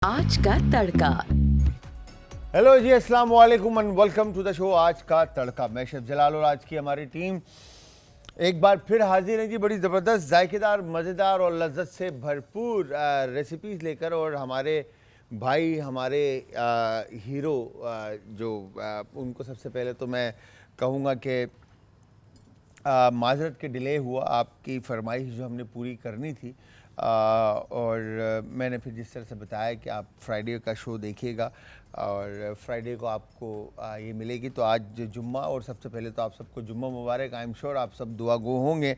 आज का तड़का। हेलो जी, अस्सलाम वालेकुम and welcome to the show आज का तड़का। मैं शेफ जलाल और आज की हमारी टीम एक बार फिर हाजिर है जी, बड़ी ज़बरदस्त, जायकेदार, मज़ेदार और लज्जत से भरपूर रेसिपीज़ लेकर। और हमारे भाई, हमारे हीरो उनको सबसे पहले तो मैं कहूँगा कि माज़रत के डिले हुआ, आपकी फरमाइश जो हमने पूरी करनी थी। और मैंने फिर जिस तरह से बताया कि आप फ्राइडे का शो देखिएगा और फ्राइडे को आपको ये मिलेगी। तो आज जुम्मा, और सबसे पहले तो आप सबको जुम्मा मुबारक। आई एम श्योर आप सब दुआ गो होंगे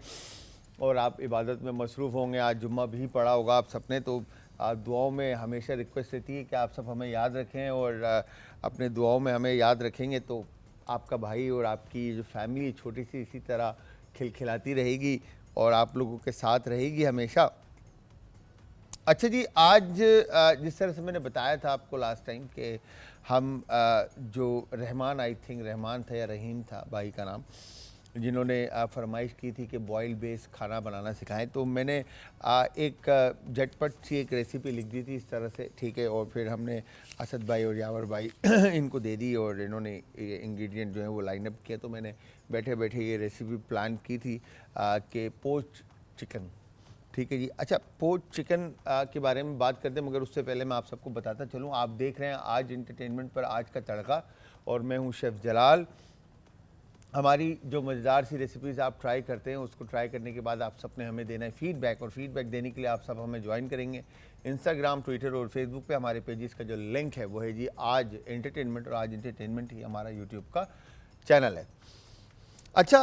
और आप इबादत में मसरूफ़ होंगे। आज जुम्मा भी पढ़ा होगा आप सबने, तो दुआओं में हमेशा रिक्वेस्ट रहती है कि आप सब हमें याद रखें और अपने दुआओं में हमें याद रखेंगे तो आपका भाई और आपकी जो फैमिली छोटी सी इसी तरह खिलखिलाती रहेगी और आप लोगों के साथ रहेगी हमेशा। अच्छा जी, आज जिस तरह से मैंने बताया था आपको लास्ट टाइम कि हम जो रहमान, आई थिंक रहमान था या रहीम था भाई का नाम, जिन्होंने फरमाइश की थी कि बॉयल बेस खाना बनाना सिखाएं, तो मैंने एक झटपट सी एक रेसिपी लिख दी थी इस तरह से, ठीक है। और फिर हमने असद भाई और यावर भाई इनको दे दी और इन्होंने ये इंग्रेडिएंट जो है वो लाइन अप किया। तो मैंने बैठे बैठे ये रेसिपी प्लान की थी कि पोच चिकन, ठीक है जी। अच्छा, पोच चिकन के बारे में बात करते हैं, मगर उससे पहले मैं आप सबको बताता चलूँ, आप देख रहे हैं आज इंटरटेनमेंट पर आज का तड़का और मैं हूँ शेफ़ जलाल। हमारी जो मज़ेदार सी रेसिपीज़ आप ट्राई करते हैं, उसको ट्राई करने के बाद आप सबने हमें देना है फीडबैक, और फीडबैक देने के लिए आप सब हमें ज्वाइन करेंगे इंस्टाग्राम, ट्विटर और फेसबुक पे। हमारे पेजेस का जो लिंक है वो है जी आज एंटरटेनमेंट, और आज एंटरटेनमेंट ही हमारा यूट्यूब का चैनल है। अच्छा,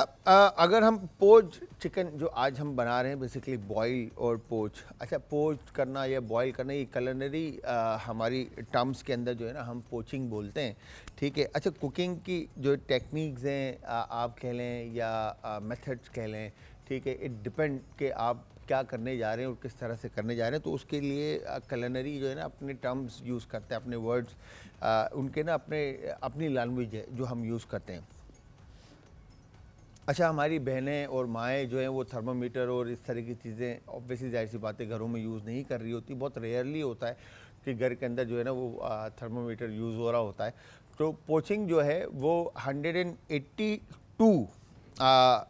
अगर हम पोच चिकन जो आज हम बना रहे हैं, बेसिकली बॉयल और पोच। अच्छा, पोच करना या बॉयल करना ये कलनरी हमारी टर्म्स के अंदर जो है ना हम पोचिंग बोलते हैं, ठीक है। अच्छा, कुकिंग की जो टेक्निक्स हैं आप कह लें या मेथड्स कह लें, ठीक है, इट डिपेंड कि आप क्या करने जा रहे हैं और किस तरह से करने जा रहे हैं। तो उसके लिए कलनरी जो है ना अपने टर्म्स यूज़ करते हैं, अपने वर्ड्स उनके ना अपनी लैंग्वेज है जो हम यूज़ करते हैं। अच्छा, हमारी बहनें और माएँ जो हैं वो थर्मामीटर और इस तरह की चीज़ें ऑब्वियसली ज़ाहिर सी बातें घरों में यूज़ नहीं कर रही होती। बहुत रेयरली होता है कि घर के अंदर जो है ना वो थर्मामीटर यूज़ हो रहा होता है। तो पोचिंग जो है वो 182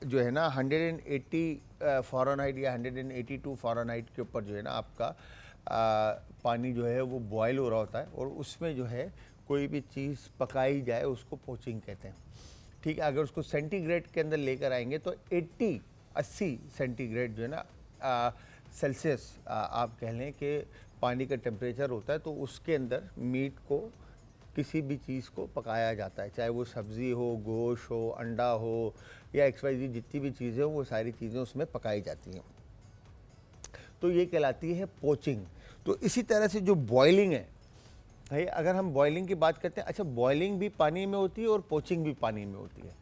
जो है ना 180 फ़ारेनहाइट या 182 फ़ारेनहाइट के ऊपर जो है ना आपका पानी जो है वो बॉयल हो रहा होता है, और उसमें जो है कोई भी चीज़ पकाई जाए उसको पोचिंग कहते हैं, ठीक है। अगर उसको सेंटीग्रेड के अंदर लेकर आएंगे तो 80 सेंटीग्रेड जो है ना सेल्सियस आप कह लें कि पानी का टेम्परेचर होता है, तो उसके अंदर मीट को, किसी भी चीज़ को पकाया जाता है, चाहे वो सब्ज़ी हो, गोश्त हो, अंडा हो या XYZ जितनी भी चीज़ें हो, वो सारी चीज़ें उसमें पकाई जाती हैं। तो ये कहलाती है पोचिंग। तो इसी तरह से जो बॉइलिंग है भाई, अगर हम बॉइलिंग की बात करते हैं, अच्छा बॉइलिंग भी पानी में होती है और पोचिंग भी पानी में होती है,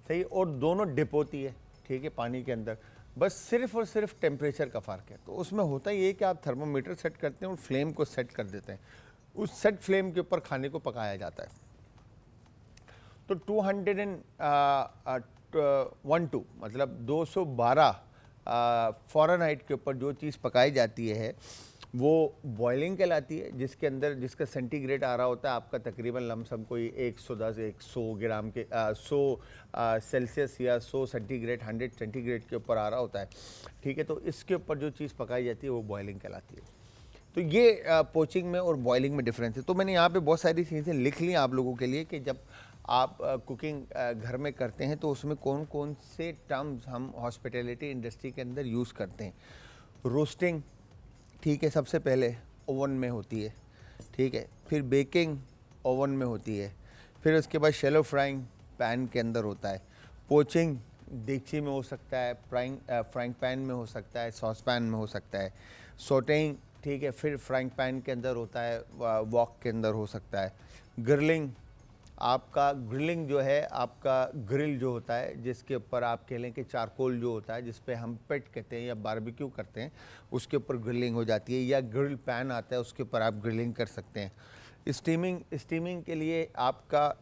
सही, और दोनों डिप होती है, ठीक है, पानी के अंदर। बस सिर्फ और सिर्फ टेम्परेचर का फ़र्क है। तो उसमें होता ये है कि आप थर्मोमीटर सेट करते हैं और फ्लेम को सेट कर देते हैं, उस सेट फ्लेम के ऊपर खाने को पकाया जाता है। तो 212 मतलब 212 फ़ारेनहाइट के ऊपर जो चीज़ पकाई जाती है वो बॉइलिंग कहलाती है, जिसके अंदर जिसका सेंटीग्रेड आ रहा होता है आपका तकरीबन लमसम कोई 110-100 ग्राम के 100 सेल्सियस या 100 सेंटीग्रेड, 100 सेंटीग्रेड के ऊपर आ रहा होता है, ठीक है। तो इसके ऊपर जो चीज़ पकाई जाती है वो बॉइलिंग कहलाती है। तो ये पोचिंग में और बॉइलिंग में डिफरेंस है। तो मैंने यहाँ पे बहुत सारी चीज़ें लिख ली आप लोगों के लिए कि जब आप कुकिंग घर में करते हैं तो उसमें कौन कौन से टर्म्स हम हॉस्पिटैलिटी इंडस्ट्री के अंदर यूज़ करते हैं। रोस्टिंग, ठीक है, सबसे पहले ओवन में होती है, ठीक है। फिर बेकिंग ओवन में होती है, फिर उसके बाद शैलो फ्राइंग पैन के अंदर होता है। पोचिंग देगची में हो सकता है, फ्राइंग पैन में हो सकता है, सॉस पैन में हो सकता है। सोटेइंग, ठीक है, फिर फ्राइंग पैन के अंदर होता है, वॉक के अंदर हो सकता है। ग्रिलिंग, आपका ग्रिलिंग जो है आपका ग्रिल जो होता है जिसके ऊपर आप कह लें कि चारकोल जो होता है जिस पे हम पेट कहते हैं या बारबेक्यू करते हैं, उसके ऊपर ग्रिलिंग हो जाती है। या ग्रिल पैन आता है उसके ऊपर आप ग्रिलिंग कर सकते हैं। स्टीमिंग के लिए आपका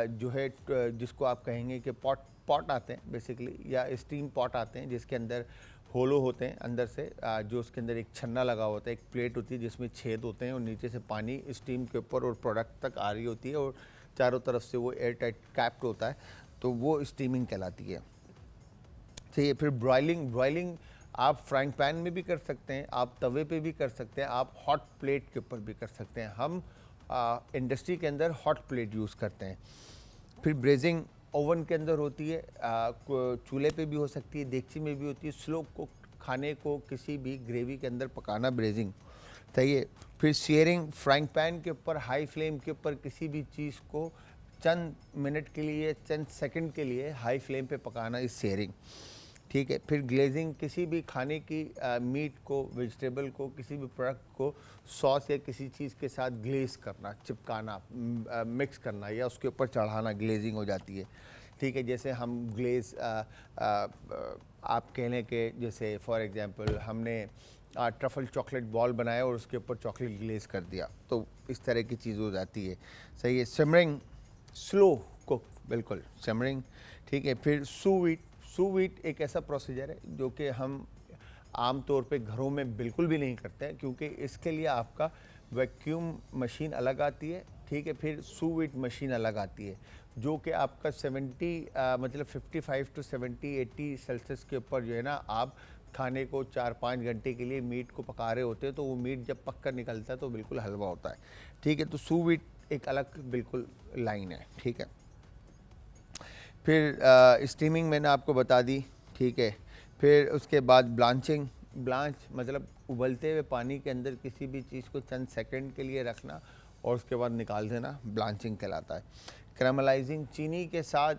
जो है जिसको आप कहेंगे कि पॉट आते हैं बेसिकली, या स्टीम पॉट आते हैं जिसके अंदर होलो होते हैं अंदर से, जो उसके अंदर एक छन्ना लगा होता है, एक प्लेट होती है जिसमें छेद होते हैं और नीचे से पानी स्टीम के ऊपर और प्रोडक्ट तक आ रही होती है और चारों तरफ से वो एयर टाइट कैप्ड होता है, तो वो स्टीमिंग कहलाती है। ठीक, फिर ब्रॉयलिंग आप फ्राइंग पैन में भी कर सकते हैं, आप तवे पे भी कर सकते हैं, आप हॉट प्लेट के ऊपर भी कर सकते हैं। हम इंडस्ट्री के अंदर हॉट प्लेट यूज़ करते हैं। फिर ब्रेजिंग ओवन के अंदर होती है, चूल्हे पे भी हो सकती है, देगची में भी होती है। स्लो को खाने को किसी भी ग्रेवी के अंदर पकाना ब्रेजिंग, सही है। फिर सीयरिंग, फ्राइंग पैन के ऊपर हाई फ्लेम के ऊपर किसी भी चीज़ को चंद मिनट के लिए, चंद सेकंड के लिए हाई फ्लेम पे पकाना इस सीयरिंग, ठीक है। फिर ग्लेजिंग, किसी भी खाने की मीट को, वेजिटेबल को, किसी भी प्रोडक्ट को सॉस या किसी चीज़ के साथ ग्लेज करना, चिपकाना, मिक्स करना या उसके ऊपर चढ़ाना, ग्लेजिंग हो जाती है, ठीक है। जैसे हम ग्लेज आप कहने के, जैसे फॉर एग्जांपल हमने ट्रफल चॉकलेट बॉल बनाया और उसके ऊपर चॉकलेट ग्लेज कर दिया, तो इस तरह की चीज़ हो जाती है, सही है। सिमरिंग, स्लो कुक, बिल्कुल सिमरिंग, ठीक है। फिर सू वीट एक ऐसा प्रोसीजर है जो कि हम आम तौर पे घरों में बिल्कुल भी नहीं करते हैं, क्योंकि इसके लिए आपका वैक्यूम मशीन अलग आती है, ठीक है। फिर सू वीट मशीन अलग आती है जो कि आपका 55 टू 70-80 सेल्सियस के ऊपर जो है ना, आप खाने को 4-5 घंटे के लिए मीट को पका रहे होते हैं, तो वो मीट जब पक कर निकलता है तो बिल्कुल हलवा होता है, ठीक है। तो सू वीट एक अलग बिल्कुल लाइन है, ठीक है। फिर स्टीमिंग मैंने आपको बता दी, ठीक है। फिर उसके बाद ब्लांचिंग, ब्लांच मतलब उबलते हुए पानी के अंदर किसी भी चीज़ को चंद सेकंड के लिए रखना और उसके बाद निकाल देना, ब्लांचिंग कहलाता है। कैरामलाइजिंग, चीनी के साथ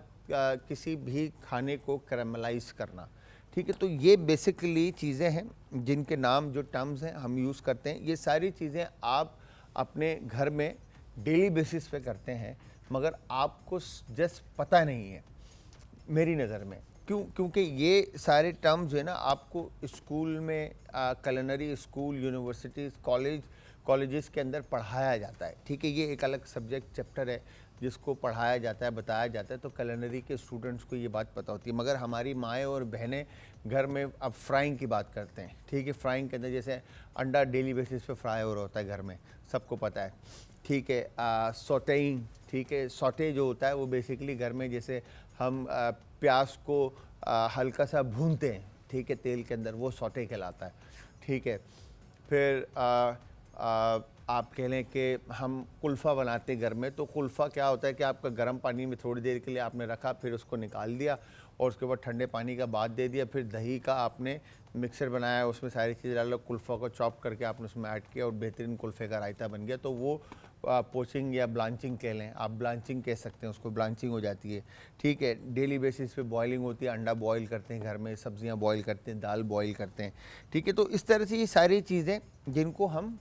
किसी भी खाने को कैरामलाइज करना, ठीक है। तो ये बेसिकली चीज़ें हैं जिनके नाम, जो टर्म्स हैं हम यूज़ करते हैं। ये सारी चीज़ें आप अपने घर में डेली बेसिस पे करते हैं, मगर आपको जस्ट पता नहीं है मेरी नज़र में। क्योंकि ये सारे टर्म्स जो है ना, आपको स्कूल में, culinary स्कूल, यूनिवर्सिटीज़, कॉलेजेस के अंदर पढ़ाया जाता है, ठीक है। ये एक अलग सब्जेक्ट चैप्टर है जिसको पढ़ाया जाता है, बताया जाता है, तो culinary के स्टूडेंट्स को ये बात पता होती है। मगर हमारी माएँ और बहनें घर में अब फ्राइंग की बात करते हैं, ठीक है। फ्राइंग के अंदर जैसे अंडा डेली बेसिस पे फ्राई हो रहा होता है घर में, सबको पता है, ठीक है। सॉटेइंग, ठीक है। सॉटे जो होता है वो बेसिकली घर में जैसे हम प्याज को हल्का सा भूनते हैं, ठीक है, तेल के अंदर, वो सॉटे कहलाता है, ठीक है। फिर आप कह लें कि हम कुल्फ़ा बनाते हैं घर में, तो कुल्फ़ा क्या होता है कि आपका गर्म पानी में थोड़ी देर के लिए आपने रखा, फिर उसको निकाल दिया और उसके बाद ठंडे पानी का बाद दे दिया, फिर दही का आपने मिक्सर बनाया, उसमें सारी चीज़ें डाल, कुल्फ़ा को चॉप करके आपने उसमें ऐड किया और बेहतरीन कुल्फ़े का रायता बन गया। तो वो पोचिंग या ब्लांचिंग कह लें, आप ब्लांचिंग कह सकते हैं उसको, ब्लांचिंग हो जाती है, ठीक है। डेली बेसिस पे बॉइलिंग होती है, अंडा बॉईल करते हैं घर में, सब्जियां बॉईल करते हैं, दाल बॉईल करते हैं, ठीक है। तो इस तरह से ये सारी चीज़ें जिनको हम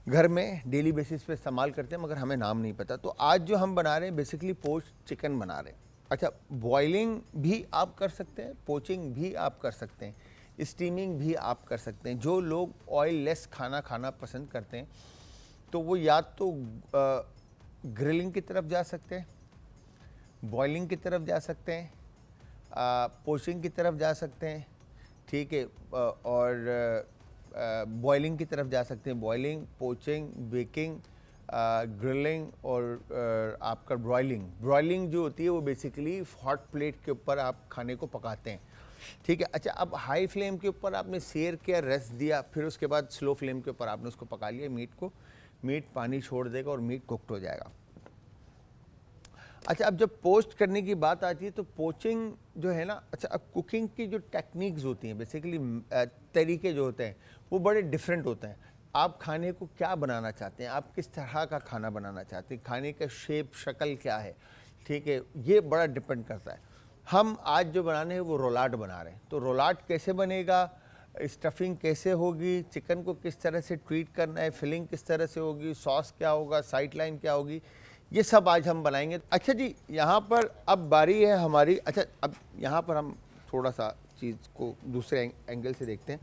घर में डेली बेसिस पे इस्तेमाल करते हैं, मगर हमें नाम नहीं पता। तो आज जो हम बना रहे हैं बेसिकली पोच्ड चिकन बना रहे हैं। अच्छा, बॉइलिंग भी आप कर सकते हैं, पोचिंग भी आप कर सकते हैं, स्टीमिंग भी आप कर सकते हैं। जो लोग ऑयल लेस खाना खाना पसंद करते हैं तो वो या तो ग्रिलिंग की तरफ जा सकते हैं, बॉइलिंग की तरफ जा सकते हैं, पोचिंग की तरफ जा सकते हैं, ठीक है, और बॉइलिंग की तरफ जा सकते हैं। बॉइलिंग, पोचिंग, बेकिंग, ग्रिलिंग और आपका ब्रॉयलिंग जो होती है वो बेसिकली हॉट प्लेट के ऊपर आप खाने को पकाते हैं, ठीक है। अच्छा, अब हाई फ्लेम के ऊपर आपने सेर किया, रेस्ट दिया, फिर उसके बाद स्लो फ्लेम के ऊपर आपने उसको पका लिया मीट को, मीट पानी छोड़ देगा और मीट कुक्ड हो जाएगा। अच्छा, अब जब पोस्ट करने की बात आती है तो पोचिंग जो है ना, अच्छा, अब कुकिंग की जो टेक्निक्स होती हैं, बेसिकली तरीके जो होते हैं वो बड़े डिफरेंट होते हैं। आप खाने को क्या बनाना चाहते हैं, आप किस तरह का खाना बनाना चाहते हैं, खाने का शेप, शक्ल क्या है, ठीक है, ये बड़ा डिपेंड करता है। हम आज जो बनाने हैं वो रोलाट बना रहे हैं, तो रोलाट कैसे बनेगा, स्टफिंग कैसे होगी, चिकन को किस तरह से ट्रीट करना है, फिलिंग किस तरह से होगी, सॉस क्या होगा, साइड लाइन क्या होगी, ये सब आज हम बनाएंगे। अच्छा जी, यहाँ पर अब बारी है हमारी। अच्छा, अब यहाँ पर हम थोड़ा सा चीज़ को दूसरे एंगल से देखते हैं।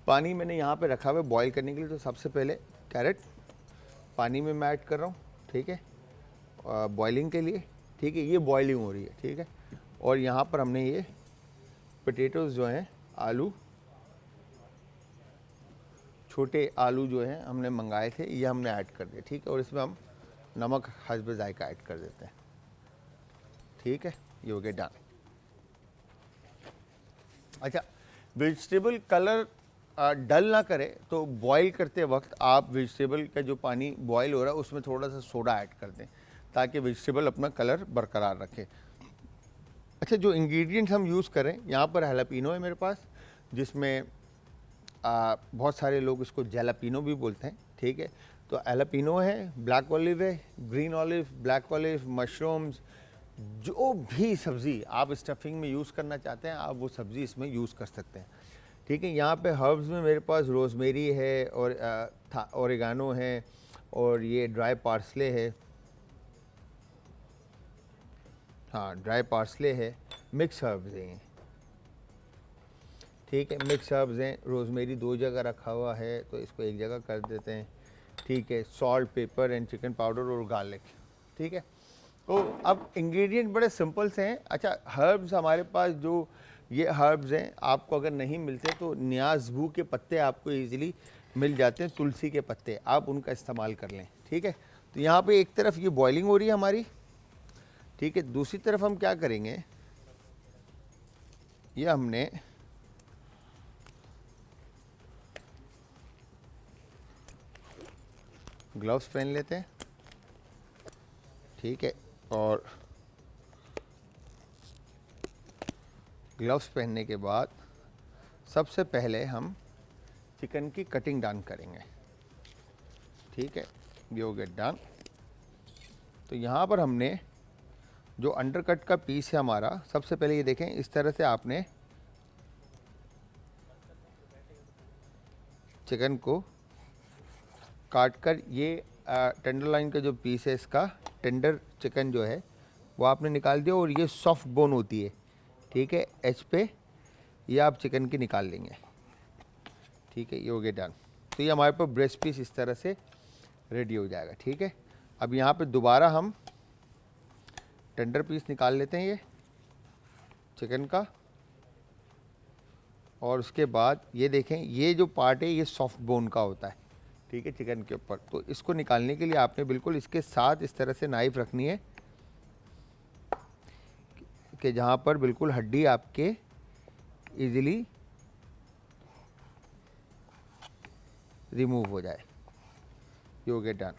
पानी मैंने यहाँ पे रखा हुआ है बॉईल करने के लिए, तो सबसे पहले कैरेट पानी में मैं ऐड कर रहा हूँ, ठीक है, बॉइलिंग के लिए, ठीक है, ये बॉइलिंग हो रही है, ठीक है। और यहाँ पर हमने ये पोटैटोज़ जो हैं, आलू छोटे आलू जो हैं हमने मंगाए थे, ये हमने ऐड कर दिए। ठीक है, और इसमें हम नमक हस्ब जायका ऐड कर देते हैं। ठीक है, ये हो गया डन। अच्छा, वेजिटेबल कलर डल ना करे तो बॉईल करते वक्त आप वेजिटेबल का जो पानी बॉईल हो रहा है उसमें थोड़ा सा सोडा ऐड कर दें, ताकि वेजिटेबल अपना कलर बरकरार रखे। अच्छा, जो इंग्रेडिएंट्स हम यूज़ करें, यहाँ पर हैलापिनो है मेरे पास, जिसमें बहुत सारे लोग इसको जैलापिनो भी बोलते हैं। ठीक है, तो हैलापिनो है, ब्लैक ऑलिव है, green olive, black olive, mushrooms, जो भी सब्ज़ी आप स्टफिंग में यूज़ करना चाहते हैं आप वो सब्ज़ी इसमें यूज़ कर सकते हैं। ठीक है, यहाँ पे हर्ब्स में मेरे पास रोज़मेरी है और ओरिगानो है और ये ड्राई पार्सले है। हाँ, ड्राई पार्सले है, मिक्स हर्ब्स हैं। ठीक है, मिक्स हर्ब्स हैं। रोज़मेरी 2 जगह रखा हुआ है तो इसको एक जगह कर देते हैं। ठीक है, salt, paper and chicken powder और गार्लिक। ठीक है, तो अब इंग्रेडिएंट बड़े सिंपल से हैं। अच्छा, हर्ब्स हमारे पास जो ये हर्ब्स हैं, आपको अगर नहीं मिलते तो न्याज़बू के पत्ते आपको इजीली मिल जाते हैं, तुलसी के पत्ते, आप उनका इस्तेमाल कर लें। ठीक है, तो यहाँ पे एक तरफ ये बॉइलिंग हो रही है हमारी। ठीक है, दूसरी तरफ हम क्या करेंगे, ये हमने ग्लव्स पहन लेते हैं। ठीक है, और ग्लव्स पहनने के बाद सबसे पहले हम चिकन की कटिंग डन करेंगे। ठीक है, ये हो गया डन। तो यहाँ पर हमने जो अंडरकट का पीस है हमारा, सबसे पहले ये देखें, इस तरह से आपने चिकन को काट कर, ये टेंडरलाइन का जो पीस है, इसका टेंडर चिकन जो है वो आपने निकाल दिया, और ये सॉफ्ट बोन होती है। ठीक है, एज पे ये आप चिकन की निकाल लेंगे। ठीक है, ये हो गया डन। तो ये हमारे पास ब्रेस्ट पीस इस तरह से रेडी हो जाएगा। ठीक है, अब यहाँ पे दोबारा हम टेंडर पीस निकाल लेते हैं ये चिकन का, और उसके बाद ये देखें, ये जो पार्ट है ये सॉफ्ट बोन का होता है। ठीक है, चिकन के ऊपर, तो इसको निकालने के लिए आपने बिल्कुल इसके साथ इस तरह से नाइफ रखनी है कि जहाँ पर बिल्कुल हड्डी आपके इजीली रिमूव हो जाए। ये हो गया डन।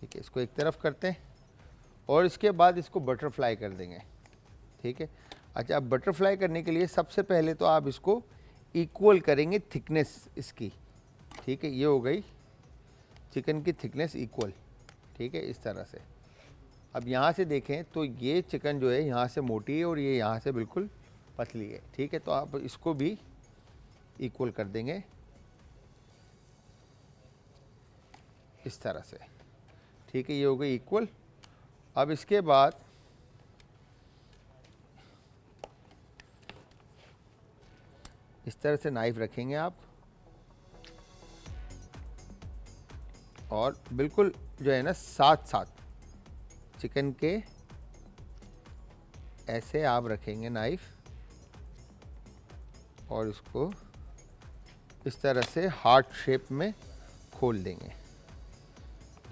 ठीक है, इसको एक तरफ करते हैं और इसके बाद इसको बटरफ्लाई कर देंगे। ठीक है, अच्छा, अब बटरफ्लाई करने के लिए सबसे पहले तो आप इसको इक्वल करेंगे थिकनेस इसकी। ठीक है, ये हो गई चिकन की थिकनेस इक्वल। ठीक है, इस तरह से। अब यहाँ से देखें तो ये चिकन जो है यहाँ से मोटी है और ये यहाँ से बिल्कुल पतली है। ठीक है, तो आप इसको भी इक्वल कर देंगे इस तरह से। ठीक है, ये हो गई इक्वल। अब इसके बाद इस तरह से नाइफ रखेंगे आप, और बिल्कुल जो है ना साथ साथ चिकन के ऐसे आप रखेंगे नाइफ, और इसको इस तरह से हार्ट शेप में खोल देंगे।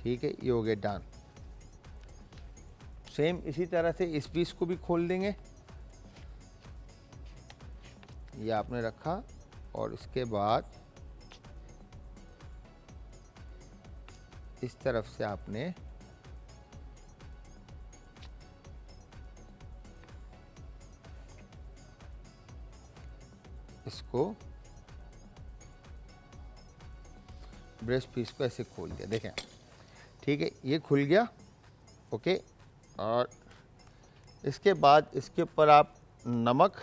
ठीक है, ये हो गया डन। सेम इसी तरह से इस पीस को भी खोल देंगे। ये आपने रखा, और इसके बाद इस तरफ से आपने इसको ब्रेस्ट पीस को ऐसे खोल दिया, देखें। ठीक है, ये खुल गया। ओके, और इसके बाद इसके ऊपर आप नमक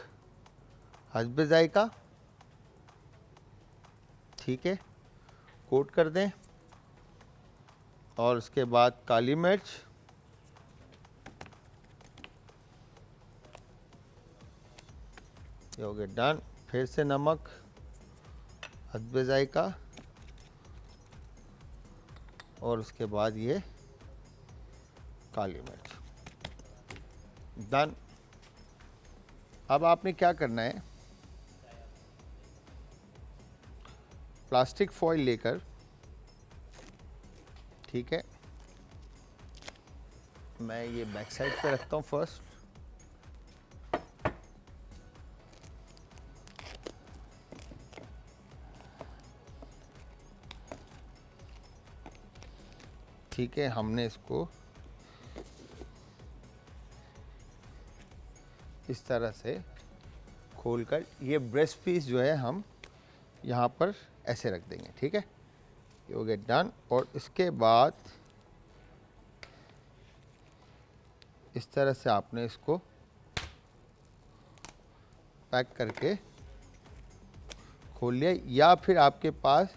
हस्बे जायका, ठीक है, कोट कर दें, और उसके बाद काली मिर्च, ये हो गया डन। फिर से नमक हस्बे जायका, और उसके बाद ये काली मिर्च, डन। अब आपने क्या करना है, प्लास्टिक फॉइल लेकर, ठीक है, मैं ये बैक साइड पे रखता हूँ फर्स्ट। ठीक है, हमने इसको इस तरह से खोलकर ये ब्रेस्ट पीस जो है हम यहाँ पर ऐसे रख देंगे। ठीक है, ये हो गया डन। और इसके बाद इस तरह से आपने इसको पैक करके खोल लिया, या फिर आपके पास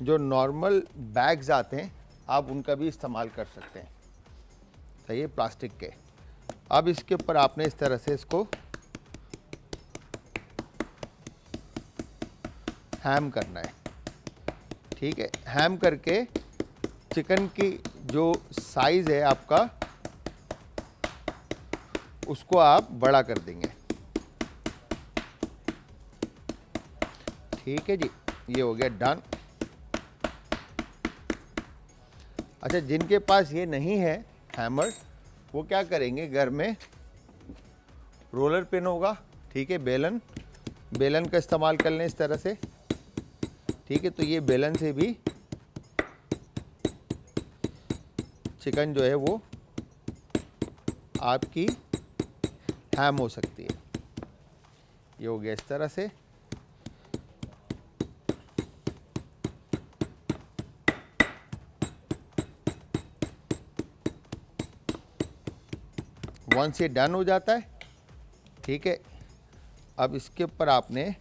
जो नॉर्मल बैग्स आते हैं आप उनका भी इस्तेमाल कर सकते हैं। सही है, प्लास्टिक के। अब इसके ऊपर आपने इस तरह से इसको हैम करना है। ठीक है, हैम करके चिकन की जो साइज़ है आपका उसको आप बड़ा कर देंगे। ठीक है जी, ये हो गया डन। अच्छा, जिनके पास ये नहीं है हैमर, वो क्या करेंगे, घर में रोलर पिन होगा, ठीक है, बेलन का इस्तेमाल कर लें इस तरह से। ठीक है, तो ये बेलन से भी चिकन जो है वो आपकी हैम हो सकती है। ये हो गया इस तरह से। वंस ये डन हो जाता है, ठीक है, अब इसके ऊपर आपने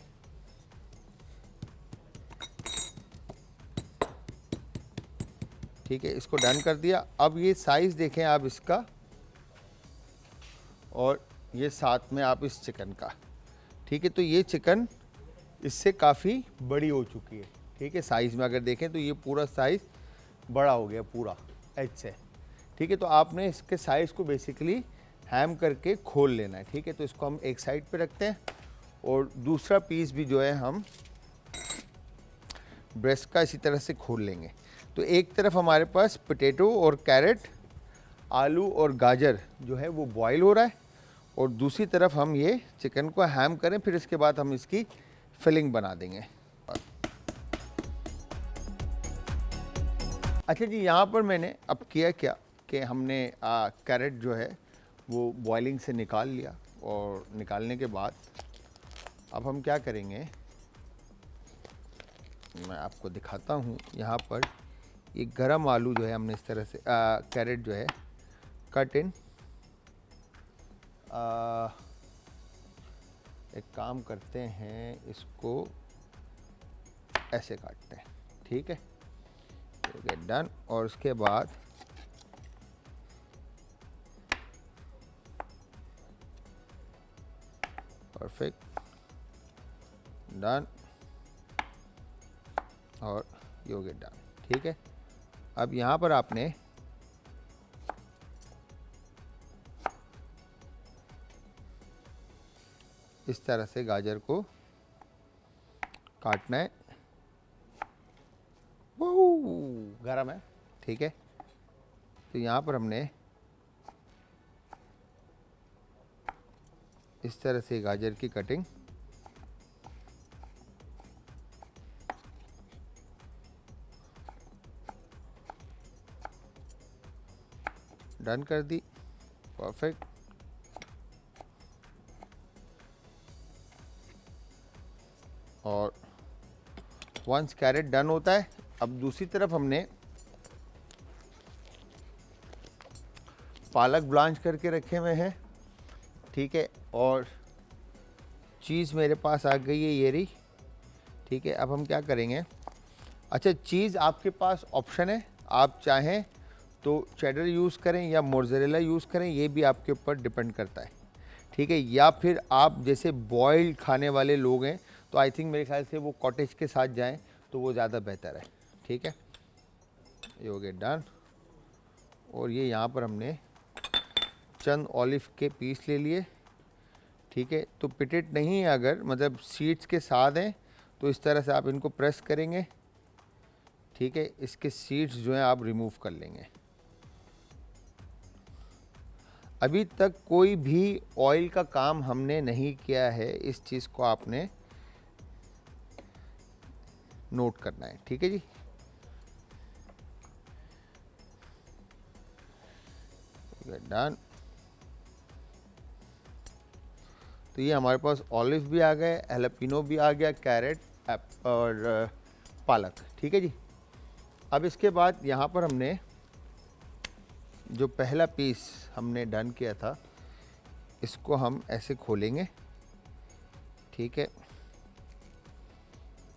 ठीक है इसको डन कर दिया। अब ये साइज़ देखें आप इसका, और ये साथ में आप इस चिकन का। ठीक है, तो ये चिकन इससे काफ़ी बड़ी हो चुकी है। ठीक है, साइज़ में अगर देखें तो ये पूरा साइज़ बड़ा हो गया पूरा एज से। ठीक है, तो आपने इसके साइज़ को बेसिकली हैम करके खोल लेना है। ठीक है, तो इसको हम एक साइड पे रखते हैं, और दूसरा पीस भी जो है हम ब्रेस्ट का इसी तरह से खोल लेंगे। तो एक तरफ हमारे पास पोटैटो और कैरेट, आलू और गाजर जो है वो बॉईल हो रहा है, और दूसरी तरफ हम ये चिकन को हैम करें, फिर इसके बाद हम इसकी फिलिंग बना देंगे। अच्छा जी, यहाँ पर मैंने अब किया क्या कि हमने कैरेट जो है वो बॉइलिंग से निकाल लिया, और निकालने के बाद अब हम क्या करेंगे, मैं आपको दिखाता हूँ। यहाँ पर ये गरम आलू जो है हमने इस तरह से कैरेट जो है कट इन, एक काम करते हैं, इसको ऐसे काटते हैं। ठीक है, हो गया डन। और उसके बाद परफेक्ट डन, और ये हो गया डन। ठीक है, अब यहाँ पर आपने इस तरह से गाजर को काटना है। वो गरम है। ठीक है, तो यहाँ पर हमने इस तरह से गाजर की कटिंग डन कर दी। परफेक्ट। और वंस कैरेट डन होता है, अब दूसरी तरफ हमने पालक ब्लांच करके रखे हुए हैं। ठीक है, और चीज़ मेरे पास आ गई है, ये रही। ठीक है, अब हम क्या करेंगे, अच्छा चीज़ आपके पास ऑप्शन है, आप चाहें तो चेडर यूज़ करें या मोज़रेला यूज़ करें, ये भी आपके ऊपर डिपेंड करता है। ठीक है, या फिर आप जैसे बॉइल्ड खाने वाले लोग हैं तो आई थिंक मेरे ख्याल से वो कॉटेज के साथ जाएं तो वो ज़्यादा बेहतर है। ठीक है, ये हो गया डन। और ये यहाँ पर हमने चंद ऑलिव के पीस ले लिए। ठीक है, तो पिटेट नहीं है, अगर मतलब सीड्स के साथ हैं तो इस तरह से आप इनको प्रेस करेंगे ठीक है, इसके सीड्स जो हैं आप रिमूव कर लेंगे। अभी तक कोई भी ऑयल का काम हमने नहीं किया है, इस चीज़ को आपने नोट करना है। ठीक है जी। डन। तो ये हमारे पास ऑलिव भी आ गए, एलपिनो भी आ गया, कैरेट और पालक। ठीक है जी। अब इसके बाद यहाँ पर हमने जो पहला पीस हमने डन किया था, इसको हम ऐसे खोलेंगे। ठीक है,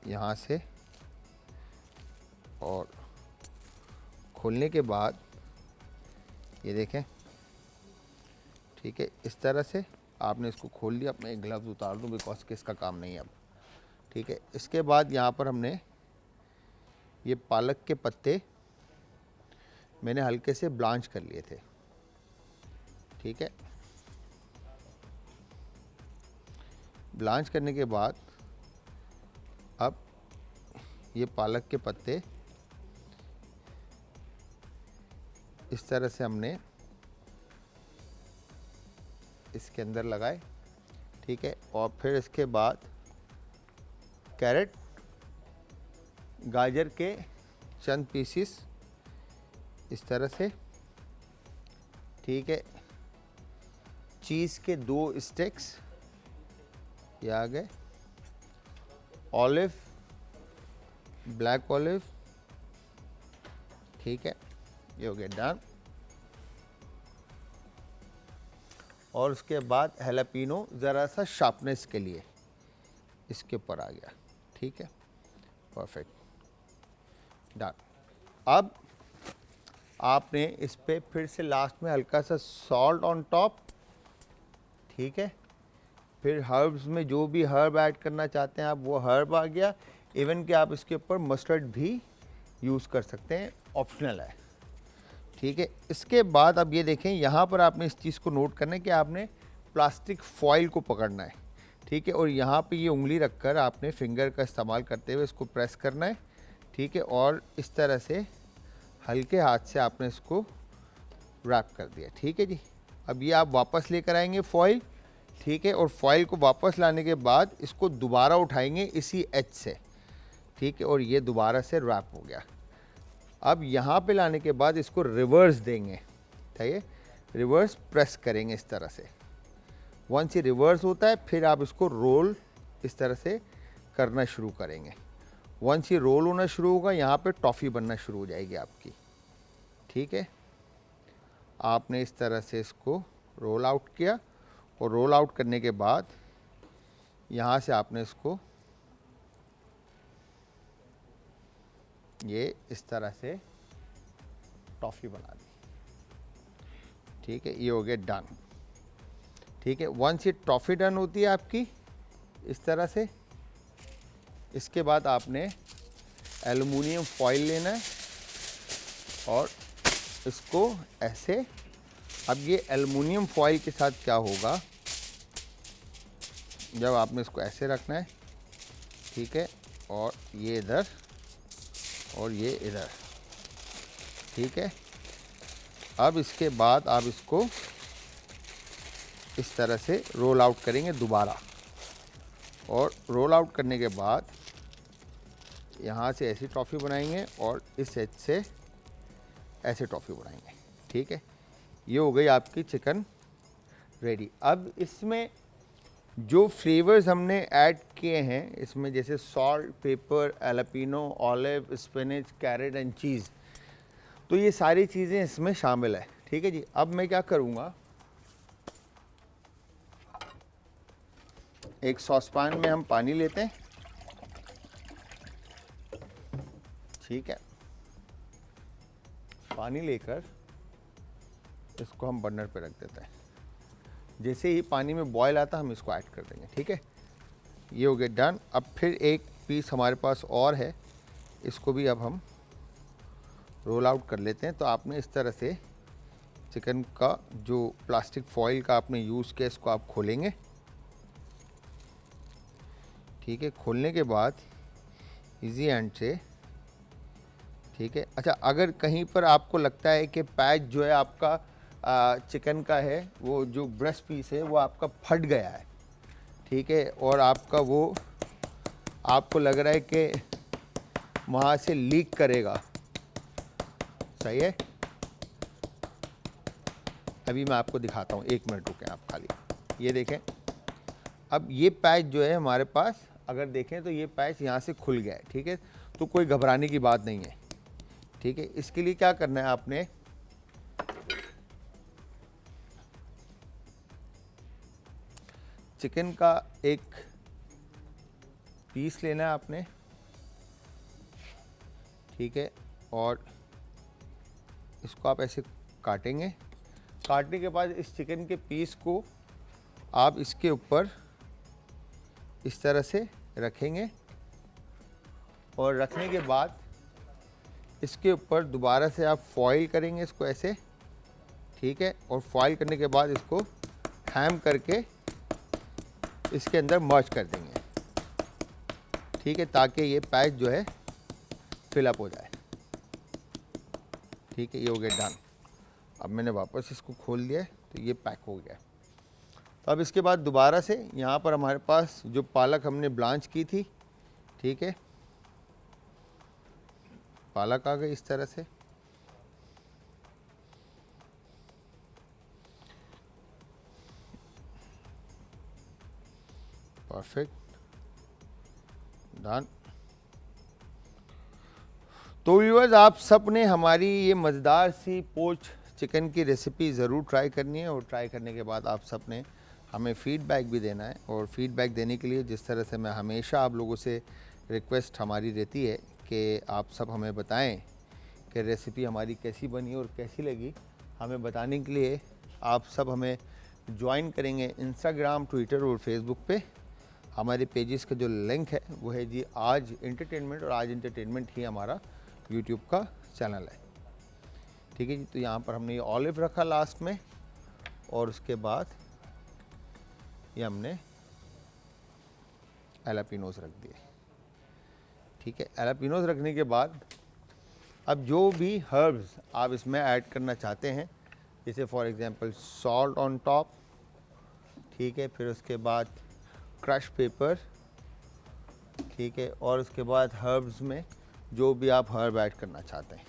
यहाँ से, और खोलने के बाद ये देखें। ठीक है, इस तरह से आपने इसको खोल लिया। मैं एक ग्लव्स उतार दूँ बिकॉज कि इसका काम नहीं है अब। ठीक है, इसके बाद यहाँ पर हमने ये पालक के पत्ते मैंने हल्के से ब्लांच कर लिए थे। ठीक है, ब्लांच करने के बाद अब ये पालक के पत्ते इस तरह से हमने इसके अंदर लगाए। ठीक है, और फिर इसके बाद कैरेट, गाजर के चंद पीसीस इस तरह से। ठीक है, चीज़ के 2 स्टिक्स ये आ गए, ऑलिव, ब्लैक ऑलिव। ठीक है, ये हो गया डन। और उसके बाद हैलापिनो ज़रा सा शार्पनेस के लिए इसके ऊपर आ गया। ठीक है, परफेक्ट, डन। अब आपने इस पे फिर से लास्ट में हल्का सा सॉल्ट ऑन टॉप। ठीक है, फिर हर्ब्स में जो भी हर्ब ऐड करना चाहते हैं आप, वो हर्ब आ गया। इवन कि आप इसके ऊपर मस्टर्ड भी यूज़ कर सकते हैं, ऑप्शनल है। ठीक है, इसके बाद अब ये देखें, यहाँ पर आपने इस चीज़ को नोट करना है कि आपने प्लास्टिक फॉइल को पकड़ना है। ठीक है, और यहाँ पे ये उंगली रखकर आपने फिंगर का इस्तेमाल करते हुए इसको प्रेस करना है। ठीक है, और इस तरह से हल्के हाथ से आपने इसको रैप कर दिया। ठीक है जी। अब ये आप वापस लेकर आएंगे फॉइल। ठीक है, और फॉइल को वापस लाने के बाद इसको दोबारा उठाएंगे इसी एज से। ठीक है, और ये दोबारा से रैप हो गया। अब यहाँ पे लाने के बाद इसको रिवर्स देंगे। ठीक है, रिवर्स प्रेस करेंगे इस तरह से। वंस ये रिवर्स होता है फिर आप इसको रोल इस तरह से करना शुरू करेंगे। वंस ये रोल होना शुरू होगा, यहाँ पे टॉफ़ी बनना शुरू हो जाएगी आपकी। ठीक है, आपने इस तरह से इसको रोल आउट किया, और रोल आउट करने के बाद यहाँ से आपने इसको ये इस तरह से टॉफ़ी बना दी। ठीक है, ये हो गया डन। ठीक है, वंस ये टॉफ़ी डन होती है आपकी इस तरह से, इसके बाद आपने एल्युमिनियम फॉइल लेना है और इसको ऐसे। अब ये एल्युमिनियम फॉइल के साथ क्या होगा, जब आपने इसको ऐसे रखना है। ठीक है, और ये इधर और ये इधर। ठीक है, अब इसके बाद आप इसको इस तरह से रोल आउट करेंगे दोबारा, और रोल आउट करने के बाद यहाँ से ऐसी टॉफ़ी बनाएंगे और इस एज से ऐसे टॉफ़ी बनाएंगे। ठीक है, ये हो गई आपकी चिकन रेडी। अब इसमें जो फ्लेवर्स हमने ऐड किए हैं इसमें, जैसे salt, pepper, jalapeno, olive, spinach, carrot and cheese, तो ये सारी चीज़ें इसमें शामिल है। ठीक है जी। अब मैं क्या करूँगा, एक सॉसपैन में हम पानी लेते हैं। ठीक है, पानी लेकर इसको हम बर्नर पे रख देते हैं। जैसे ही पानी में बॉयल आता हम इसको ऐड कर देंगे। ठीक है, ये हो गया डन। अब फिर एक पीस हमारे पास और है, इसको भी अब हम रोल आउट कर लेते हैं। तो आपने इस तरह से चिकन का जो प्लास्टिक फॉइल का आपने यूज़ किया, इसको आप खोलेंगे। ठीक है, खोलने के बाद इजी हैंड से ठीक है। अच्छा, अगर कहीं पर आपको लगता है कि पैच जो है आपका चिकन का है, वो जो ब्रेस्ट पीस है वो आपका फट गया है, ठीक है, और आपका वो आपको लग रहा है कि वहाँ से लीक करेगा, सही है। अभी मैं आपको दिखाता हूँ, 1 मिनट रुकें आप खाली। ये देखें, अब ये पैच जो है हमारे पास, अगर देखें तो ये पैच यहाँ से खुल गया है, ठीक है। तो कोई घबराने की बात नहीं है, ठीक है। इसके लिए क्या करना है, आपने चिकन का एक पीस लेना है आपने, ठीक है, और इसको आप ऐसे काटेंगे। काटने के बाद इस चिकन के पीस को आप इसके ऊपर इस तरह से रखेंगे, और रखने के बाद इसके ऊपर दोबारा से आप फॉइल करेंगे इसको ऐसे, ठीक है, और फॉइल करने के बाद इसको हैम करके इसके अंदर मर्ज कर देंगे, ठीक है, ताकि ये पैच जो है फिलअप हो जाए, ठीक है। ये हो गया डन। अब मैंने वापस इसको खोल दिया है, तो ये पैक हो गया। तो अब इसके बाद दोबारा से यहाँ पर हमारे पास जो पालक हमने ब्लांच की थी, ठीक है, पालक आ गई इस तरह से, परफेक्ट, डन। तो व्यूअर्स, आप सब ने हमारी ये मज़ेदार सी पोच चिकन की रेसिपी ज़रूर ट्राई करनी है, और ट्राई करने के बाद आप सब ने हमें फ़ीडबैक भी देना है। और फ़ीडबैक देने के लिए जिस तरह से मैं हमेशा आप लोगों से रिक्वेस्ट हमारी रहती है कि आप सब हमें बताएं कि रेसिपी हमारी कैसी बनी और कैसी लगी। हमें बताने के लिए आप सब हमें ज्वाइन करेंगे इंस्टाग्राम, ट्विटर और फेसबुक पे। हमारे पेजेस का जो लिंक है वो है जी आज एंटरटेनमेंट, और आज एंटरटेनमेंट ही हमारा यूट्यूब का चैनल है, ठीक है जी। तो यहाँ पर हमने ये ऑलिव रखा लास्ट में, और उसके बाद ये हमने एलापिनोस रख दिए, ठीक है। एलापिनोस रखने के बाद अब जो भी हर्ब्स आप इसमें ऐड करना चाहते हैं, जैसे for example salt on top, ठीक है, फिर उसके बाद क्रश पेपर, ठीक है, और उसके बाद हर्ब्स में जो भी आप हर्ब ऐड करना चाहते हैं,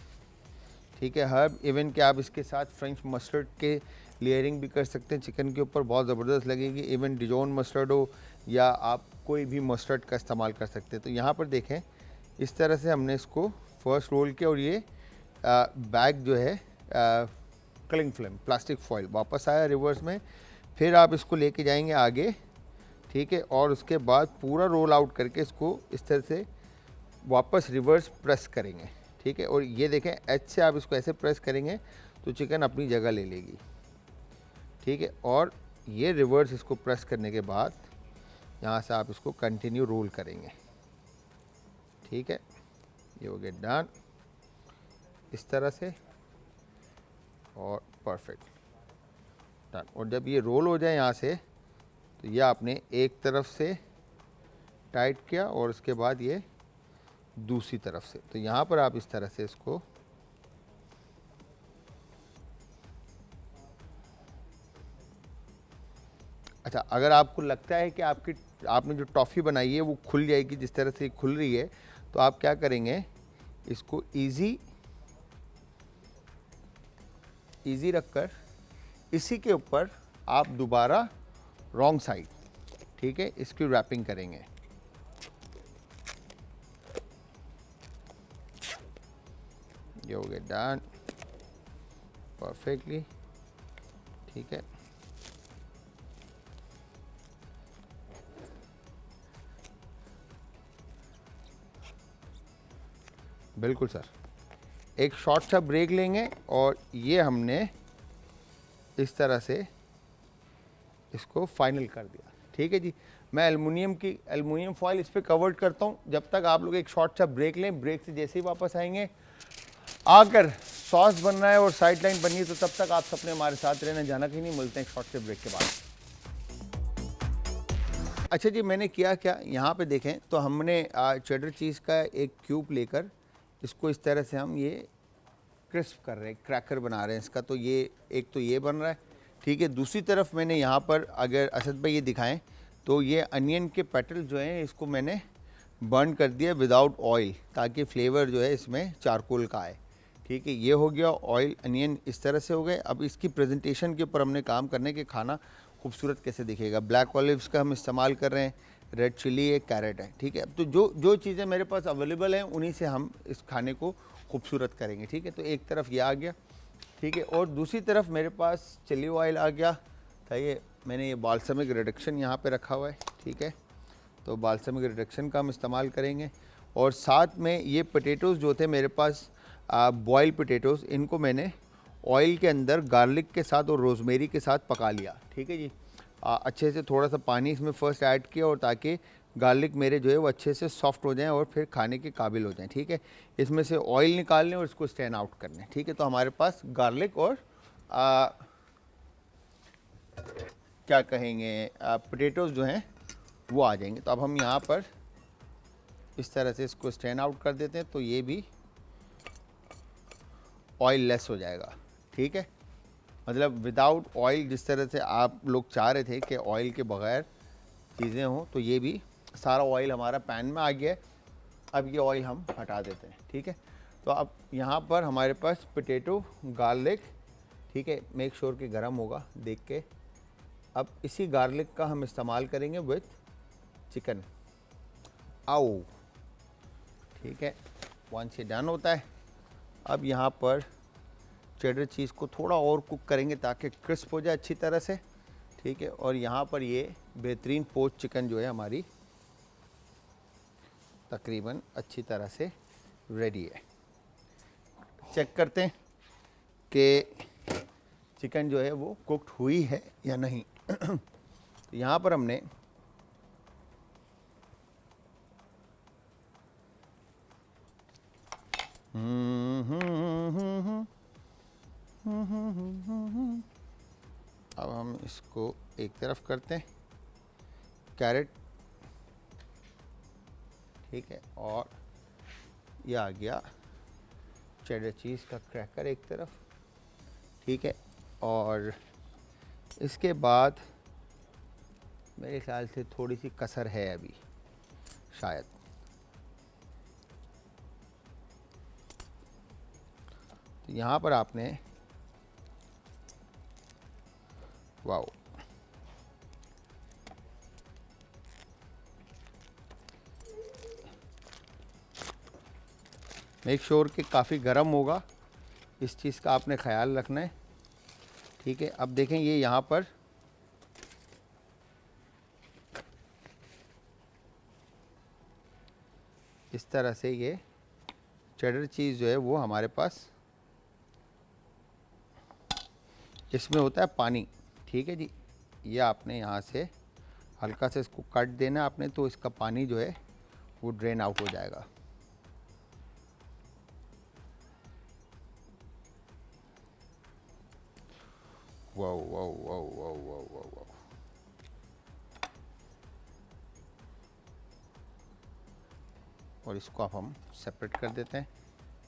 ठीक है। हर्ब इवन कि आप इसके साथ फ्रेंच मस्टर्ड के लेयरिंग भी कर सकते हैं चिकन के ऊपर, बहुत ज़बरदस्त लगेगी। इवन डिजोन मस्टर्ड हो या आप कोई भी मस्टर्ड का इस्तेमाल कर सकते हैं। तो यहाँ पर देखें, इस तरह से हमने इसको फर्स्ट रोल किया, और ये बैग जो है क्लिंग फिल्म प्लास्टिक फॉइल वापस आया रिवर्स में। फिर आप इसको लेके जाएंगे आगे, ठीक है, और उसके बाद पूरा रोल आउट करके इसको इस तरह से वापस रिवर्स प्रेस करेंगे, ठीक है। और ये देखें, एच से आप इसको ऐसे प्रेस करेंगे तो चिकन अपनी जगह ले लेगी, ठीक है। और ये रिवर्स इसको प्रेस करने के बाद यहाँ से आप इसको कंटिन्यू रोल करेंगे, ठीक है। ये हो गया डन इस तरह से, और परफेक्ट डन। और जब ये रोल हो जाए यहाँ से, तो ये आपने एक तरफ से टाइट किया और उसके बाद ये दूसरी तरफ से। तो यहाँ पर आप इस तरह से इसको अच्छा, अगर आपको लगता है कि आपने जो टॉफ़ी बनाई है वो खुल जाएगी, जिस तरह से खुल रही है, तो आप क्या करेंगे, इसको इजी रखकर इसी के ऊपर आप दोबारा रॉन्ग साइड, ठीक है, इसकी रैपिंग करेंगे। ये हो गया डन परफेक्टली, ठीक है। बिल्कुल सर, एक शॉर्ट सा ब्रेक लेंगे, और ये हमने इस तरह से इसको फाइनल कर दिया, ठीक है जी। मैं एल्युमिनियम फॉइल इस पर कवर्ड करता हूँ, जब तक आप लोग एक शॉर्ट सा ब्रेक लें। ब्रेक से जैसे ही वापस आएंगे, आकर सॉस बन रहा है और साइड लाइन बनी है, तो तब तक आप सबने हमारे साथ रहना, जाना कहीं नहीं। मिलते हैं एक शॉर्ट से ब्रेक के बाद। अच्छा जी, मैंने किया क्या, यहाँ पे देखें तो हमने चेडर चीज़ का एक क्यूब लेकर इसको इस तरह से हम ये क्रिस्प कर रहे हैं, क्रैकर बना रहे हैं इसका। तो ये एक तो ये बन रहा है, ठीक है। दूसरी तरफ मैंने यहाँ पर, अगर असद भाई ये दिखाएं, तो ये अनियन के पेटल जो हैं इसको मैंने बर्न कर दिया विदाउट ऑयल, ताकि फ्लेवर जो है इसमें चारकोल का आए, ठीक है। ये हो गया ऑयल अनियन, इस तरह से हो गए। अब इसकी प्रेजेंटेशन के ऊपर हमने काम करने के खाना खूबसूरत कैसे दिखेगा। ब्लैक ऑलिव्स का हम इस्तेमाल कर रहे हैं, रेड चिली है, कैरेट है, ठीक है। अब तो जो जो चीज़ें मेरे पास अवेलेबल हैं उन्हीं से हम इस खाने को खूबसूरत करेंगे, ठीक है। तो एक तरफ ये आ गया, ठीक है, और दूसरी तरफ मेरे पास चिली ऑयल आ गया था। ये मैंने ये बाल्समिक रिडक्शन यहाँ पे रखा हुआ है, ठीक है। तो बाल्समिक रिडक्शन का हम इस्तेमाल करेंगे। और साथ में ये पोटैटोज़ जो थे मेरे पास, बॉयल पोटैटोज़, इनको मैंने ऑयल के अंदर गार्लिक के साथ और रोज़मेरी के साथ पका लिया, ठीक है जी। अच्छे से थोड़ा सा पानी इसमें फ़र्स्ट ऐड किया, और ताकि गार्लिक मेरे जो है वो अच्छे से सॉफ्ट हो जाएं और फिर खाने के काबिल हो जाएं, ठीक है। इसमें से ऑयल निकालने और इसको स्टैन आउट करने, ठीक है। तो हमारे पास गार्लिक और क्या कहेंगे पोटैटोज़ जो हैं वो आ जाएंगे। तो अब हम यहाँ पर इस तरह से इसको स्टैन आउट कर देते हैं, तो ये भी ऑयल लेस हो जाएगा, ठीक है। मतलब विदाउट ऑयल, जिस तरह से आप लोग चाह रहे थे कि ऑयल के बगैर चीज़ें हों, तो ये भी सारा ऑयल हमारा पैन में आ गया है। अब ये ऑयल हम हटा देते हैं, ठीक है। तो अब यहाँ पर हमारे पास पोटैटो, गार्लिक, ठीक है, मेक श्योर कि गर्म होगा देख के। अब इसी गार्लिक का हम इस्तेमाल करेंगे विथ चिकन। आओ, ठीक है। वंस ये डन होता है, अब यहाँ पर चेडर चीज़ को थोड़ा और कुक करेंगे ताकि क्रिस्प हो जाए अच्छी तरह से, ठीक है। और यहाँ पर ये बेहतरीन पोच चिकन जो है हमारी तकरीबन अच्छी तरह से रेडी है। चेक करते हैं कि चिकन जो है वो कुक्ड हुई है या नहीं। तो यहाँ पर हमने अब हम इसको एक तरफ करते हैं, कैरेट, ठीक है, और ये आ गया चेडर चीज़ का क्रैकर एक तरफ, ठीक है। और इसके बाद मेरे ख्याल से थोड़ी सी कसर है अभी शायद। तो यहाँ पर आपने, वाओ, मेक श्योर कि काफ़ी गर्म होगा, इस चीज़ का आपने ख्याल रखना है, ठीक है। अब देखें ये यहाँ पर इस तरह से ये चेडर चीज़ जो है वो हमारे पास इसमें होता है पानी, ठीक है जी। ये आपने यहाँ से हल्का से इसको कट देना आपने, तो इसका पानी जो है वो ड्रेन आउट हो जाएगा। Wow wow wow wow wow wow wow. और इसको अब हम सेपरेट कर देते हैं,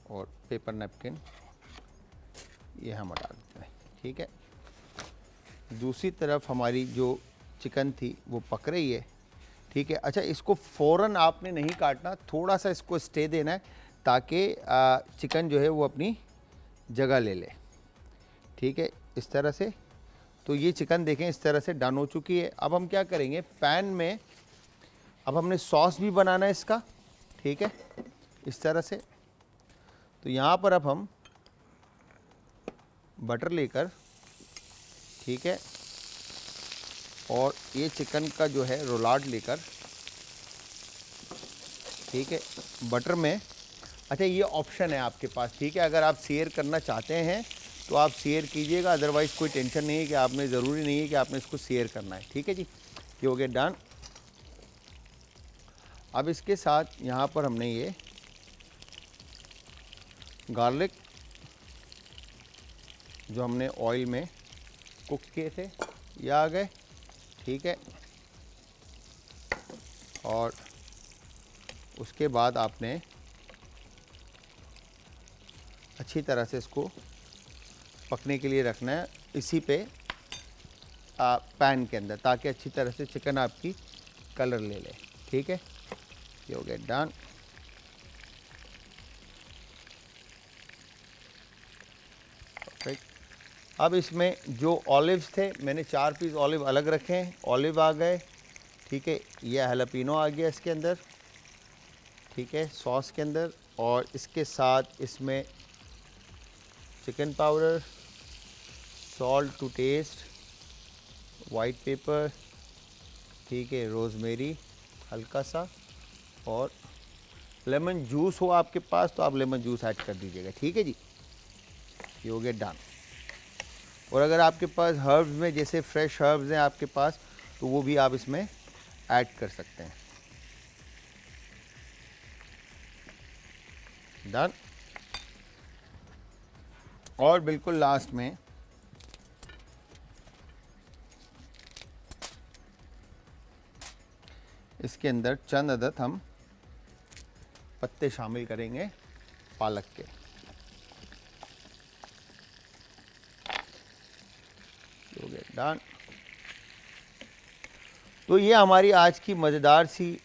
और पेपर नैपकिन ये हम हटा देते हैं, ठीक है। दूसरी तरफ हमारी जो चिकन थी वो पक रही है, ठीक है। अच्छा, इसको फ़ौरन आपने नहीं काटना, थोड़ा सा इसको स्टे देना है ताकि चिकन जो है वो अपनी जगह ले ले, ठीक है, इस तरह से। तो ये चिकन देखें इस तरह से डन हो चुकी है। अब हम क्या करेंगे, पैन में अब हमने सॉस भी बनाना है इसका, ठीक है, इस तरह से। तो यहाँ पर अब हम बटर लेकर, ठीक है, और ये चिकन का जो है रोलाड लेकर, ठीक है, बटर में। अच्छा, ये ऑप्शन है आपके पास, ठीक है, अगर आप शेयर करना चाहते हैं तो आप शेयर कीजिएगा, अदरवाइज़ कोई टेंशन नहीं है कि आपने, ज़रूरी नहीं है कि आपने इसको शेयर करना है, ठीक है जी। ये हो गया डन। अब इसके साथ यहाँ पर हमने ये गार्लिक जो हमने ऑयल में कुक किए थे ये आ गए, ठीक है। और उसके बाद आपने अच्छी तरह से इसको पकने के लिए रखना है इसी पे पैन के अंदर, ताकि अच्छी तरह से चिकन आपकी कलर ले ले। ठीक है, ये हो गया डन। परफेक्ट। अब इसमें जो ऑलिव्स थे, मैंने 4 पीस ऑलिव अलग रखे हैं, ऑलिव आ गए। ठीक है, ये हैलापिनो आ गया इसके अंदर। ठीक है, सॉस के अंदर, और इसके साथ इसमें chicken powder, salt to taste, white pepper, ठीक है, रोज़मेरी हल्का सा, और लेमन जूस हो आपके पास तो आप लेमन जूस ऐड कर दीजिएगा। ठीक है जी, ये हो गया डन। और अगर आपके पास हर्ब्स में जैसे फ्रेश हर्ब्स हैं आपके पास, तो वो भी आप इसमें ऐड कर सकते हैं। डन। और बिल्कुल लास्ट में इसके अंदर चंद अदद हम पत्ते शामिल करेंगे पालक के। हो गया डन। तो ये हमारी आज की मज़ेदार सी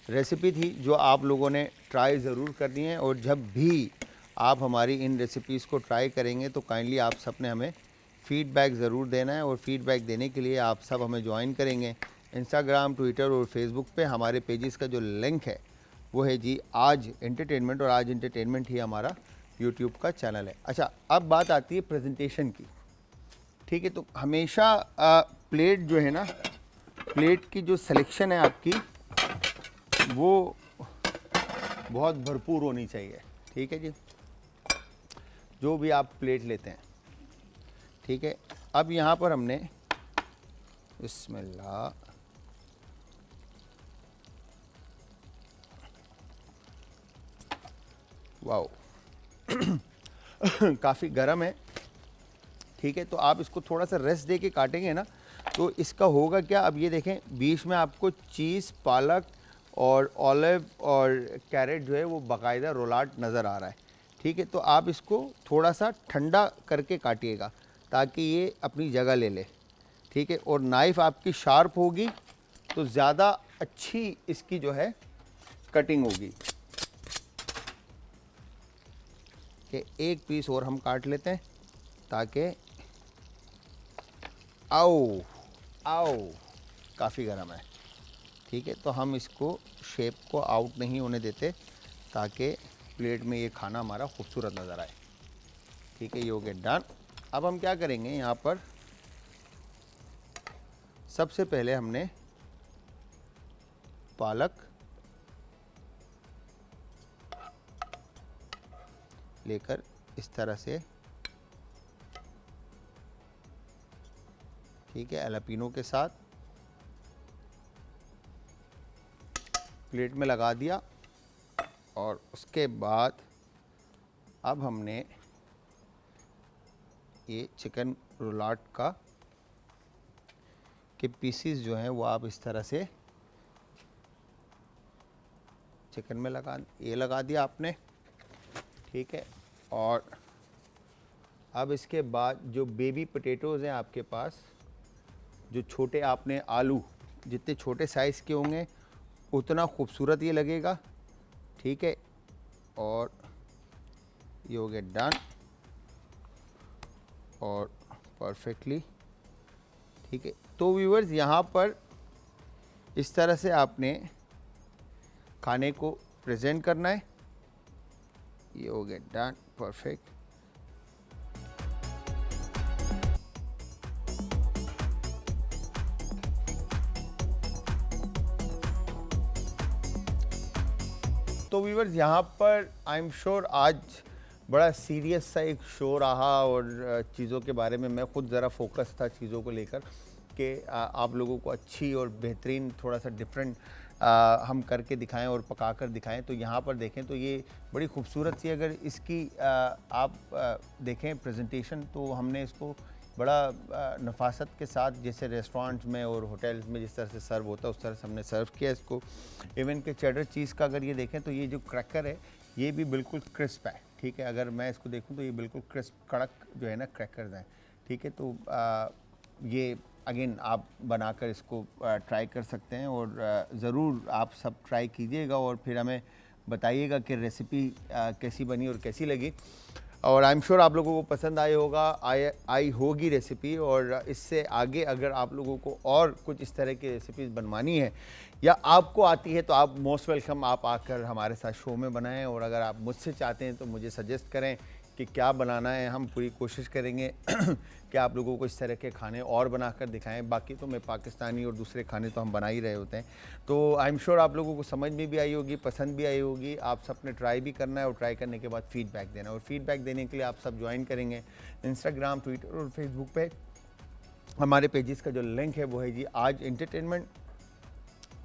रेसिपी थी जो आप लोगों ने ट्राई ज़रूर करनी है। और जब भी आप हमारी इन रेसिपीज़ को ट्राई करेंगे तो काइंडली आप सब ने हमें फ़ीडबैक ज़रूर देना है। और फ़ीडबैक देने के लिए आप सब हमें ज्वाइन करेंगे इंस्टाग्राम, ट्विटर और फेसबुक पे। हमारे पेजेस का जो लिंक है वो है जी आज एंटरटेनमेंट, और आज एंटरटेनमेंट ही हमारा यूट्यूब का चैनल है। अच्छा, अब बात आती है प्रेजेंटेशन की। ठीक है, तो हमेशा प्लेट जो है ना, प्लेट की जो सिलेक्शन है आपकी वो बहुत भरपूर होनी चाहिए। ठीक है जी, जो भी आप प्लेट लेते हैं। ठीक है, अब यहाँ पर हमने बिस्मिल्लाह, वाओ काफ़ी गर्म है। ठीक है, तो आप इसको थोड़ा सा रेस्ट दे के काटेंगे ना तो इसका होगा क्या, अब ये देखें बीच में आपको चीज़, पालक और ऑलिव और कैरेट जो है वो बाकायदा रोलाट नज़र आ रहा है। ठीक है, तो आप इसको थोड़ा सा ठंडा करके काटिएगा ताकि ये अपनी जगह ले ले। ठीक है, और नाइफ़ आपकी शार्प होगी तो ज़्यादा अच्छी इसकी जो है कटिंग होगी। कि एक पीस और हम काट लेते हैं ताकि आओ आओ काफ़ी गर्म है। ठीक है, तो हम इसको शेप को आउट नहीं होने देते ताकि प्लेट में ये खाना हमारा खूबसूरत नज़र आए। ठीक है, ये हो गया डन। अब हम क्या करेंगे, यहाँ पर सबसे पहले हमने पालक लेकर इस तरह से, ठीक है, हैलापिनो के साथ प्लेट में लगा दिया। और उसके बाद अब हमने ये चिकन रोलाट का के पीसीस जो हैं वो आप इस तरह से चिकन में लगा दिया आपने। ठीक है, और अब इसके बाद जो बेबी पोटैटोज़ हैं आपके पास, जो छोटे आपने आलू, जितने छोटे साइज़ के होंगे उतना खूबसूरत ये लगेगा। ठीक है, और ये हो गया डन और परफेक्टली। ठीक है, तो व्यूअर्स यहाँ पर इस तरह से आपने खाने को प्रेजेंट करना है। ये हो गया डन, परफेक्ट। तो व्यूअर्स यहाँ पर आई एम श्योर आज बड़ा सीरियस सा एक शो रहा और चीज़ों के बारे में मैं खुद ज़रा फोकस था चीज़ों को लेकर कि आप लोगों को अच्छी और बेहतरीन थोड़ा सा डिफरेंट हम करके दिखाएं और पका कर दिखाएं। तो यहाँ पर देखें तो ये बड़ी खूबसूरत सी, अगर इसकी आप देखें प्रेजेंटेशन, तो हमने इसको बड़ा नफासत के साथ, जैसे रेस्टोरेंट्स में और होटल्स में जिस तरह से सर्व होता है उस तरह से हमने सर्व किया इसको। इवन के चेडर चीज़ का अगर ये देखें तो ये जो क्रैकर है ये भी बिल्कुल क्रिस्प है। ठीक है। अगर मैं इसको देखूँ तो ये बिल्कुल क्रिस्प कड़क जो है ना क्रैकर्स हैं, ठीक है। तो ये अगेन आप बनाकर इसको ट्राई कर सकते हैं और ज़रूर आप सब ट्राई कीजिएगा और फिर हमें बताइएगा कि रेसिपी कैसी बनी और कैसी लगी। और आई एम श्योर आप लोगों को पसंद आई होगा, आई होगी रेसिपी। और इससे आगे अगर आप लोगों को और कुछ इस तरह की रेसिपीज़ बनवानी है या आपको आती है तो आप मोस्ट वेलकम, आप आकर हमारे साथ शो में बनाएं। और अगर आप मुझसे चाहते हैं तो मुझे सजेस्ट करें कि क्या बनाना है, हम पूरी कोशिश करेंगे कि आप लोगों को इस तरह के खाने और बनाकर दिखाएं। बाकी तो मैं पाकिस्तानी और दूसरे खाने तो हम बना ही रहे होते हैं। तो आई एम श्योर आप लोगों को समझ में भी आई होगी, पसंद भी आई होगी। आप सब ने ट्राई भी करना है और ट्राई करने के बाद फीडबैक देना है। और फीडबैक देने के लिए आप सब ज्वाइन करेंगे इंस्टाग्राम, ट्विटर और फेसबुक पे। हमारे पेजेस का जो लिंक है वो है जी आज एंटरटेनमेंट।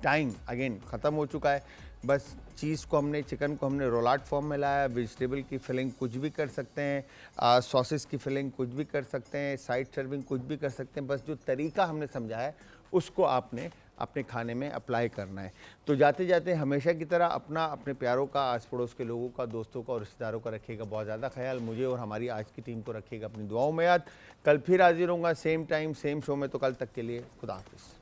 टाइम अगेन ख़त्म हो चुका है। बस चीज़ को हमने, चिकन को हमने रोलाट फॉर्म में लाया। वेजिटेबल की फिलिंग कुछ भी कर सकते हैं, सॉसेस की फिलिंग कुछ भी कर सकते हैं, साइड सर्विंग कुछ भी कर सकते हैं। बस जो तरीका हमने समझा है उसको आपने अपने खाने में अप्लाई करना है। तो जाते जाते हमेशा की तरह अपना, अपने प्यारों का, आस पड़ोस के लोगों का, दोस्तों का और रिश्तेदारों का रखिएगा बहुत ज़्यादा ख्याल। मुझे और हमारी आज की टीम को रखिएगा अपनी दुआओं में याद। कल फिर हाजिर होऊंगा सेम टाइम सेम शो में। तो कल तक के लिए खुदा हाफिज़।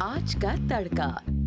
आज का तड़का।